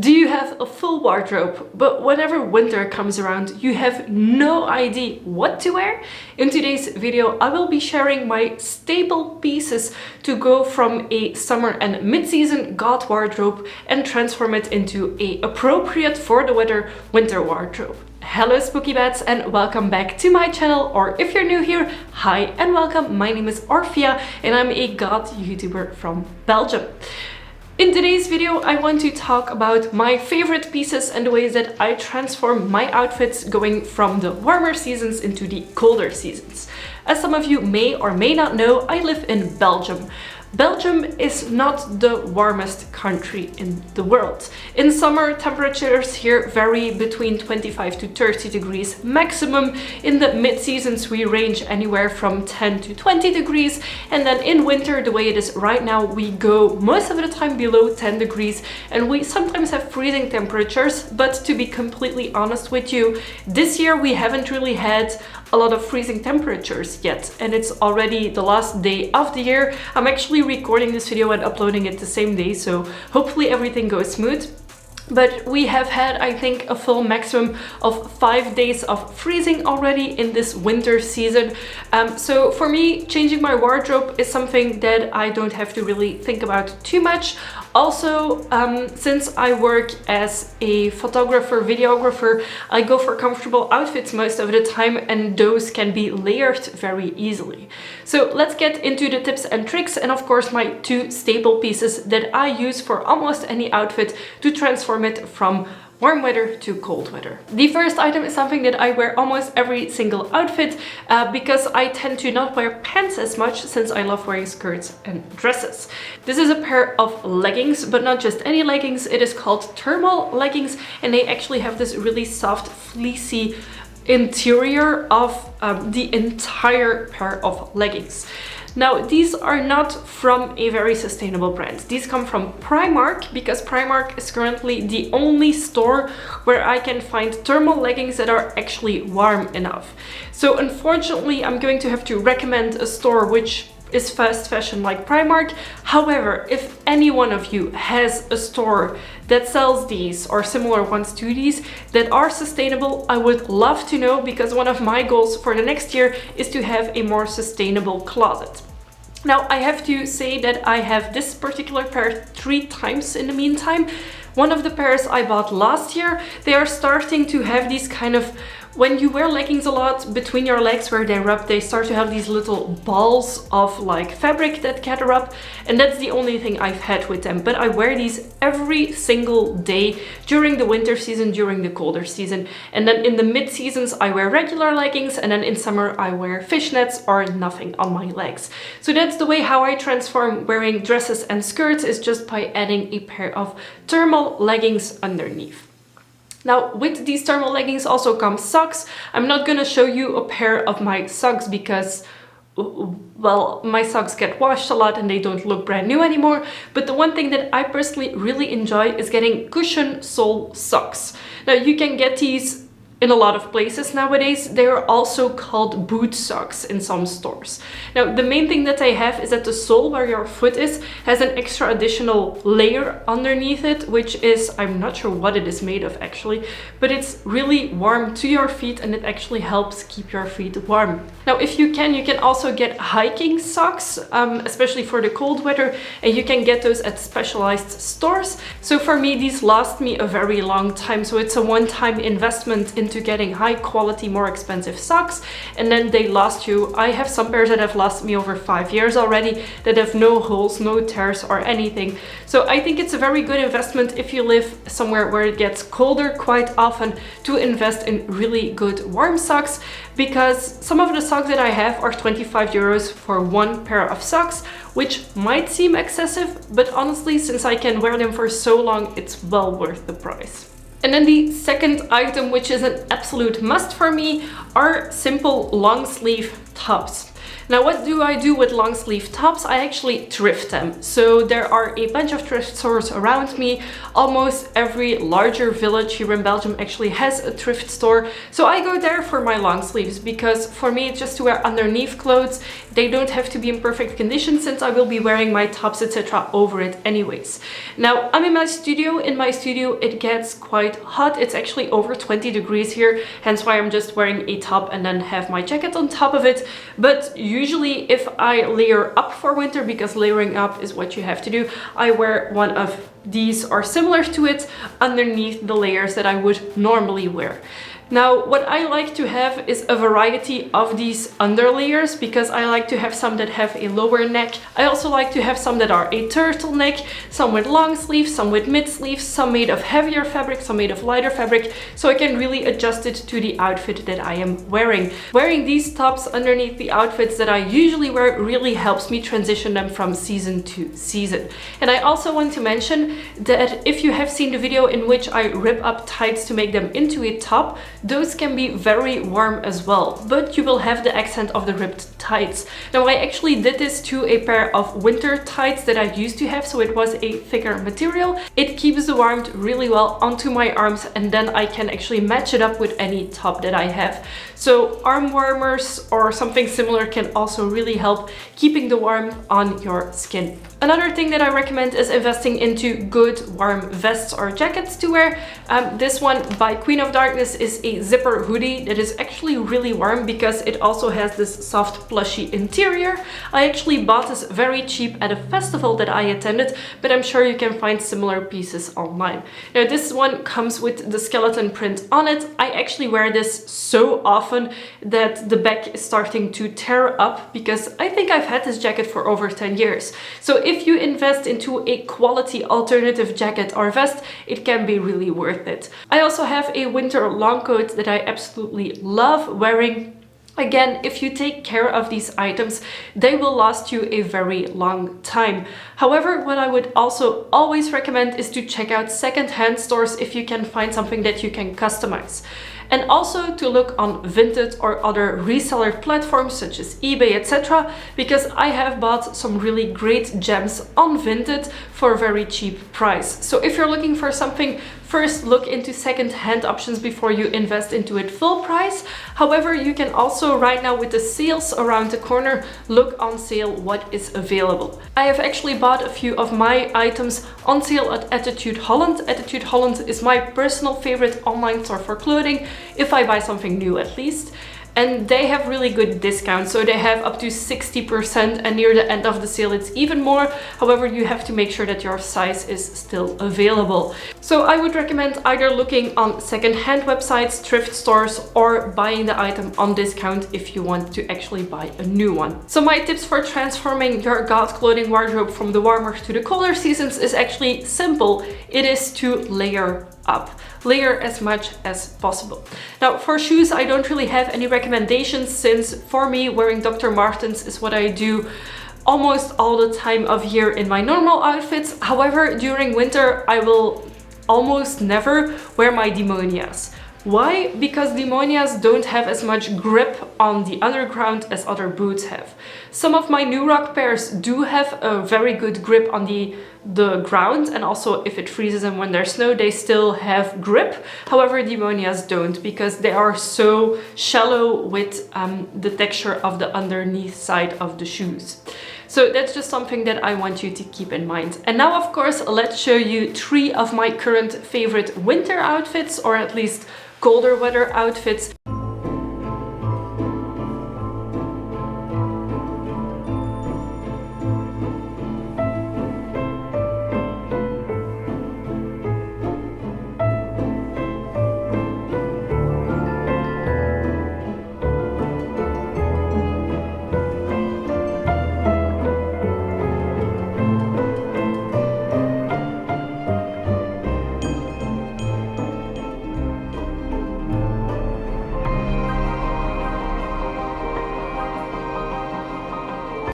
Do you have a full wardrobe, but whenever winter comes around, you have no idea what to wear? In today's video, I will be sharing my staple pieces to go from a summer and mid-season goth wardrobe and transform it into a appropriate for the weather winter wardrobe. Hello spooky bats and welcome back to my channel, or if you're new here, hi and welcome. My name is Orphea and I'm a goth YouTuber from Belgium. In today's video, I want to talk about my favorite pieces and the ways that I transform my outfits going from the warmer seasons into the colder seasons. As some of you may or may not know, I live in Belgium. Belgium is not the warmest country in the world. In summer, temperatures here vary between 25 to 30 degrees maximum. In the mid-seasons, we range anywhere from 10 to 20 degrees. And then in winter, the way it is right now, we go most of the time below 10 degrees. And we sometimes have freezing temperatures. But to be completely honest with you, this year we haven't really had a lot of freezing temperatures yet, and it's already the last day of the year. I'm actually recording this video and uploading it the same day, so hopefully everything goes smooth. But we have had, I think, a full maximum of 5 days of freezing already in this winter season. So for me, changing my wardrobe is something that I don't have to really think about too much. Also, since I work as a photographer, videographer, I go for comfortable outfits most of the time, and those can be layered very easily. So let's get into the tips and tricks, and of course my two staple pieces that I use for almost any outfit to transform it from warm weather to cold weather. The first item is something that I wear almost every single outfit because I tend to not wear pants as much since I love wearing skirts and dresses. This is a pair of leggings, but not just any leggings. It is called thermal leggings, and they actually have this really soft, fleecy interior of the entire pair of leggings. Now, these are not from a very sustainable brand. These come from Primark, because Primark is currently the only store where I can find thermal leggings that are actually warm enough. So unfortunately, I'm going to have to recommend a store which is fast fashion like Primark. However, if any one of you has a store that sells these or similar ones to these that are sustainable, I would love to know, because one of my goals for the next year is to have a more sustainable closet. Now, I have to say that I have this particular pair 3 times in the meantime. One of the pairs I bought last year, they are starting to have these kind of, when you wear leggings a lot, between your legs where they rub, they start to have these little balls of like fabric that gather up, and that's the only thing I've had with them. But I wear these every single day during the winter season, during the colder season, and then in the mid seasons I wear regular leggings, and then in summer I wear fishnets or nothing on my legs. So that's the way how I transform wearing dresses and skirts, is just by adding a pair of thermal leggings underneath. Now, with these thermal leggings also come socks. I'm not gonna show you a pair of my socks because, well, my socks get washed a lot and they don't look brand new anymore. But the one thing that I personally really enjoy is getting cushion sole socks. Now, you can get these in a lot of places nowadays. They are also called boot socks in some stores. Now, the main thing that they have is that the sole where your foot is has an extra additional layer underneath it, which is, I'm not sure what it is made of actually, but it's really warm to your feet and it actually helps keep your feet warm. Now, if you can also get hiking socks, especially for the cold weather, and you can get those at specialized stores. So for me, these last me a very long time. So it's a one-time investment into getting high quality, more expensive socks, and then they last you. I have some pairs that have lasted me over 5 years already, that have no holes, no tears or anything. So I think it's a very good investment if you live somewhere where it gets colder quite often, to invest in really good warm socks, because some of the socks that I have are 25 euros for one pair of socks, which might seem excessive, but honestly, since I can wear them for so long, it's well worth the price. And then the second item, which is an absolute must for me, are simple long sleeve tops. Now, what do I do with long sleeve tops? I actually thrift them. So there are a bunch of thrift stores around me. Almost every larger village here in Belgium actually has a thrift store. So I go there for my long sleeves because for me it's just to wear underneath clothes. They don't have to be in perfect condition since I will be wearing my tops, etc. over it anyways. Now, I'm in my studio. In my studio it gets quite hot. It's actually over 20 degrees here, hence why I'm just wearing a top and then have my jacket on top of it. But usually if I layer up for winter, because layering up is what you have to do, I wear one of these or similar to it underneath the layers that I would normally wear. Now, what I like to have is a variety of these under layers because I like to have some that have a lower neck. I also like to have some that are a turtleneck, some with long sleeves, some with mid sleeves, some made of heavier fabric, some made of lighter fabric, so I can really adjust it to the outfit that I am wearing. Wearing these tops underneath the outfits that I usually wear really helps me transition them from season to season. And I also want to mention that if you have seen the video in which I rip up tights to make them into a top, those can be very warm as well, but you will have the accent of the ripped tights. Now, I actually did this to a pair of winter tights that I used to have, so it was a thicker material. It keeps the warmth really well onto my arms, and then I can actually match it up with any top that I have. So arm warmers or something similar can also really help keeping the warmth on your skin. Another thing that I recommend is investing into good warm vests or jackets to wear. This one by Queen of Darkness is a zipper hoodie that is actually really warm because it also has this soft plushy interior. I actually bought this very cheap at a festival that I attended, but I'm sure you can find similar pieces online. Now, this one comes with the skeleton print on it. I actually wear this so often that the back is starting to tear up because I think I've had this jacket for over 10 years. So if you invest into a quality alternative jacket or vest, it can be really worth it. I also have a winter long coat that I absolutely love wearing. Again, if you take care of these items, they will last you a very long time. However, what I would also always recommend is to check out second-hand stores if you can find something that you can customize. And also to look on Vinted or other reseller platforms such as eBay, etc. because I have bought some really great gems on Vinted for a very cheap price. So if you're looking for something, first look into second-hand options before you invest into it full price. However, you can also right now with the sales around the corner, look on sale what is available. I have actually bought a few of my items on sale at Attitude Holland. Attitude Holland is my personal favorite online store for clothing, if I buy something new at least. And they have really good discounts, so they have up to 60%, and near the end of the sale it's even more. However, you have to make sure that your size is still available. So I would recommend either looking on second-hand websites, thrift stores, or buying the item on discount if you want to actually buy a new one. So my tips for transforming your goth clothing wardrobe from the warmer to the colder seasons is actually simple. It is to layer up. Layer as much as possible. Now, for shoes, I don't really have any recommendations since for me wearing Dr. Martens is what I do almost all the time of year in my normal outfits. However, during winter I will almost never wear my Demonias. Why? Because Demonias don't have as much grip on the underground as other boots have. Some of my New Rock pairs do have a very good grip on the ground, and also if it freezes and when there's snow they still have grip. However, Demonias don't because they are so shallow with the texture of the underneath side of the shoes. So that's just something that I want you to keep in mind. And now, of course, let's show you 3 of my current favorite winter outfits, or at least colder weather outfits.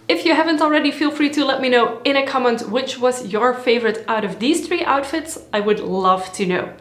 If you haven't already, feel free to let me know in a comment which was your favorite out of these 3 outfits. I would love to know.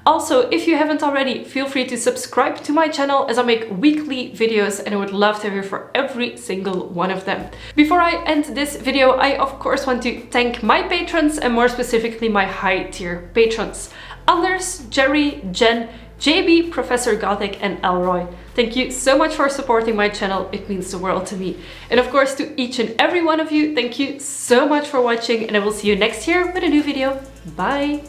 Also, if you haven't already, feel free to subscribe to my channel as I make weekly videos and I would love to hear for every single one of them. Before I end this video, I of course want to thank my patrons and more specifically my high tier patrons. Anders, Jerry, Jen, JB, Professor Gothic and Elroy. Thank you so much for supporting my channel, it means the world to me. And of course to each and every one of you, thank you so much for watching and I will see you next year with a new video. Bye!